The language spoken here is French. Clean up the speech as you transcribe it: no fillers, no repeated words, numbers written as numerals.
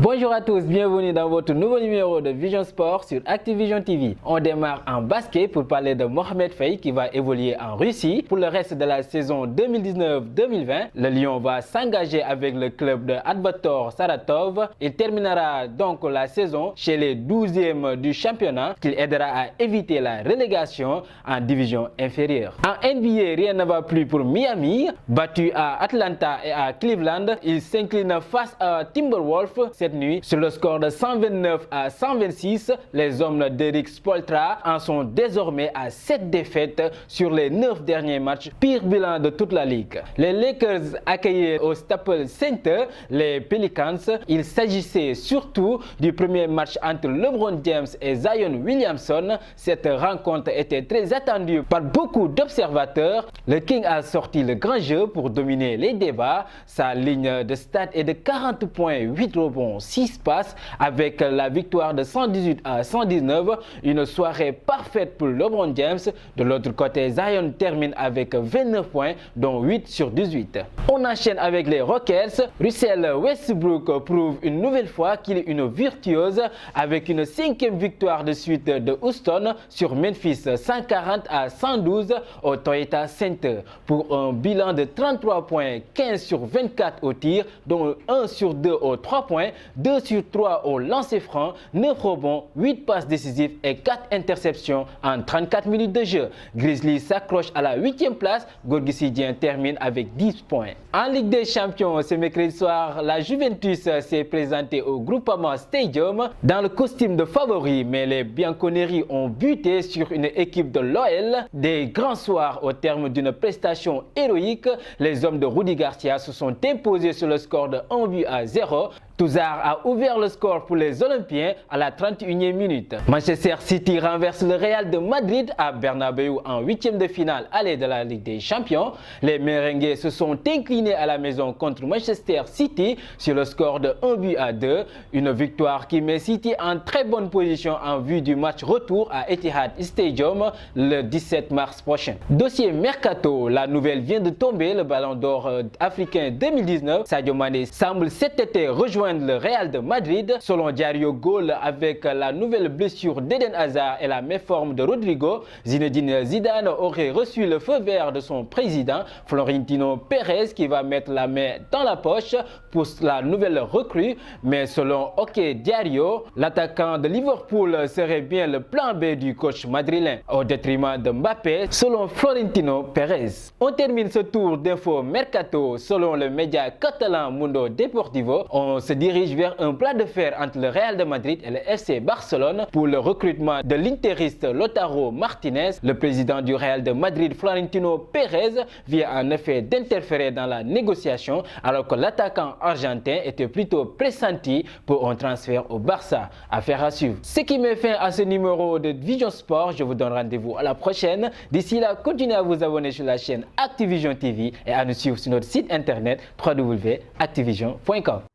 Bonjour à tous, bienvenue dans votre nouveau numéro de Vision Sport sur Activision TV. On démarre en basket pour parler de Mohamed Faye qui va évoluer en Russie. Pour le reste de la saison 2019-2020, le Lyon va s'engager avec le club de Atbator Saratov. Il terminera donc la saison chez les 12e du championnat, qui aidera à éviter la relégation en division inférieure. En NBA, rien ne va plus pour Miami. Battu à Atlanta et à Cleveland, il s'incline face à Timberwolves cette nuit sur le score de 129 à 126. Les hommes d'Eric Spoelstra en sont désormais à 7 défaites sur les 9 derniers matchs, pire bilan de toute la ligue. Les Lakers accueillaient au Staples Center les Pelicans. Il s'agissait surtout du premier match entre LeBron James et Zion Williamson. Cette rencontre était très attendue par beaucoup d'observateurs. Le King a sorti le grand jeu pour dominer les débats. Sa ligne de stats est de 40 points, 8 rebonds, 6 passes avec la victoire de 118 à 119. Une soirée parfaite pour LeBron James. De l'autre côté, Zion termine avec 29 points, dont 8 sur 18. On enchaîne avec les Rockets. Russell Westbrook prouve une nouvelle fois qu'il est une virtuose avec une 5e victoire de suite de Houston sur Memphis 140 à 112 au Toyota Center pour un bilan de 33 points, 15 sur 24 au tir, dont 1 sur 2 aux 3 points, 2 sur 3 au lancer franc, 9 rebonds, 8 passes décisives et 4 interceptions en 34 minutes de jeu. Grizzlies s'accroche à la 8e place, Gorgui Sidien termine avec 10 points. En Ligue des Champions, ce mercredi soir, la Juventus s'est présentée au Groupama Stadium dans le costume de favori, mais les Bianconeri ont buté sur une équipe de l'OL. Des grands soirs au terme d'une prestation héroïque, les hommes de Rudy Garcia se sont imposés sur le score de 1-0. Touzard a ouvert le score pour les Olympiens à la 31e minute. Manchester City renverse le Real de Madrid à Bernabéu en 8e de finale aller de la Ligue des Champions. Les Merengues se sont inclinés à la maison contre Manchester City sur le score de 1-2. Une victoire qui met City en très bonne position en vue du match retour à Etihad Stadium le 17 mars prochain. Dossier Mercato, la nouvelle vient de tomber. Le Ballon d'Or africain 2019, Sadio Mané semble cet été rejoindre le Real de Madrid. Selon Diario Gol, avec la nouvelle blessure d'Eden Hazard et la méforme de Rodrigo, Zinedine Zidane aurait reçu le feu vert de son président Florentino Pérez qui va mettre la main dans la poche pour la nouvelle recrue. Mais selon OK Diario, l'attaquant de Liverpool serait bien le plan B du coach madrilène au détriment de Mbappé, selon Florentino Pérez. On termine ce tour d'info mercato. Selon le média catalan Mundo Deportivo, on se dirige vers un plat de fer entre le Real de Madrid et le FC Barcelone pour le recrutement de l'interiste Lautaro Martinez. Le président du Real de Madrid, Florentino Pérez, vient en effet d'interférer dans la négociation alors que l'attaquant argentin était plutôt pressenti pour un transfert au Barça. Affaire à suivre. Ce qui met fin à ce numéro de Vision Sport. Je vous donne rendez-vous à la prochaine. D'ici là, continuez à vous abonner sur la chaîne Activision TV et à nous suivre sur notre site internet www.activision.com.